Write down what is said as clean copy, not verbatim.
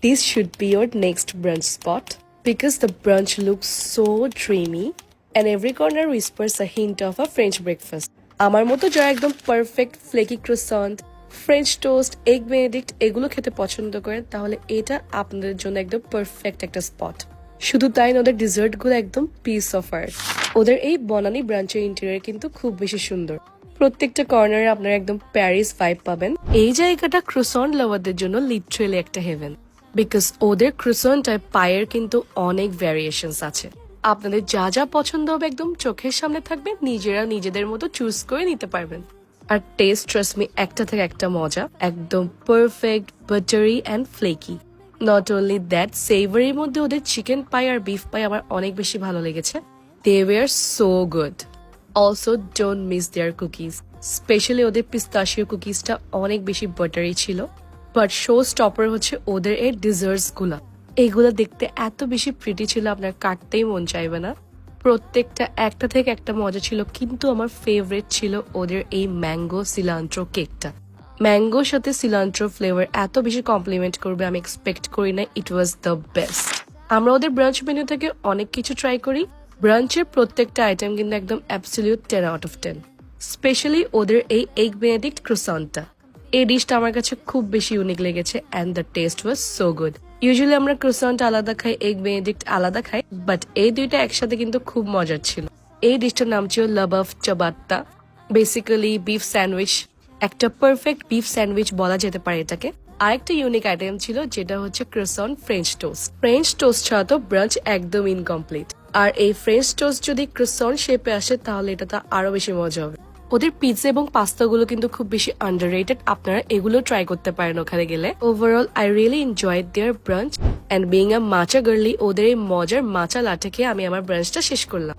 this should be your next brunch spot because the brunch looks so dreamy and every corner whispers a hint of a French breakfast. আমার মতো যারা একদম perfect flaky croissant, French toast, egg Benedict এগুলো খেতে পছন্দ করেন তাহলে এটা আপনাদের জন্য একদম পারফেক্ট একটা স্পট। শুধু তাই না, ওদের ডিজার্টগুলো একদম পিস অফ আর্ট। ওদের এই বনানি ব্রাঞ্চের ইন্টেরিয়র কিন্তু খুব বেশি সুন্দর। প্রত্যেকটা কর্নারে আপনারা একদম প্যারিস ভাইব পাবেন। এই জায়গাটা ক্রোসন লাভারদের জন্য লিটারেলি একটা হেভেন, বিকজ ওদের ক্রোসনটায় পায়ের কিন্তু অনেক ভ্যারিয়েশনস আছে। আপনাদের যা যা পছন্দ হবে একদম চোখের সামনে থাকবে, নিজেরা নিজেদের মতো চুজ করে নিতে পারবেন। আর টেস্ট ট্রাস্ট মি একটা থেকে একটা মজা, একদম perfect, buttery and flaky. Not only that, সেভারির মধ্যে ওদের চিকেন পাই আর বিফ পাই আমার অনেক বেশি ভালো লেগেছে। They were so good. Also don't miss their cookies, specially ওদের পিস্তাশিও কুকিজটা অনেক বেশি বাটারি ছিল। বাট শো স্টপার হচ্ছে ওদের এই ডিজার্টস গুলা। এগুলো দেখতে এত বেশি প্রিটি ছিল আপনার কাটতেই মন চাইবে না। প্রত্যেকটা একটা থেকে একটা মজা ছিল, কিন্তু আমার ফেভারিট ছিল ওদের এই ম্যাঙ্গো সিলান্ট্রো কেকটা। ম্যাঙ্গোর সাথে সিলান্ট্রো ফ্লেভার এত বেশি কমপ্লিমেন্ট করবে আমি এক্সপেক্ট করি না। ইট ওয়াজ দ্য বেস্ট। আমরা ওদের ব্রাঞ্চ মেনু থেকে অনেক কিছু ট্রাই করি। ব্রাঞ্চের প্রত্যেকটা আইটেম কিন্তু একদম অ্যাবসলিউট 10 আউট অফ 10। স্পেশালি ওদের এই এগ বেনেডিক্ট ক্রোসান্টটা, এই ডিশটা আমার কাছে খুব বেশি ইউনিক লেগেছে and the test was so good. Usually আমরা ক্রোসান্ট আলাদা খাই, এগ বেনেডিক্ট আলাদা খাই, বাট এই দুইটা একসাথে কিন্তু খুব মজার ছিল। এই ডিশটার নাম ছিল লাবাফ চাবাত্তা, বেসিক্যালি বিফ স্যান্ডউইচ, একটা পারফেক্ট বিফ স্যান্ডউইচ বলা যেতে পারে এটাকে। আরেকটা ইউনিক আইটেম ছিল যেটা হচ্ছে croissant French toast. French toast ছাড়া তো ব্রাঞ্চ একদম ইনকমপ্লিট, আর এই ফ্রেঞ্চ টোস্ট যদি ক্রোসন শেপে আসে তাহলে এটা তো আরো বেশি মজা হবে। ওদের পিৎজা এবং পাস্তাগুলো কিন্তু খুব বেশি আন্ডাররেটেড, আপনারা এগুলো ট্রাই করতে পারেন ওখানে গেলে। Overall I really enjoyed their branch and being a matcha girlie, ওদের এই মজার মাচা লাটে খেয়ে আমি আমার ব্রাঞ্চটা শেষ করলাম।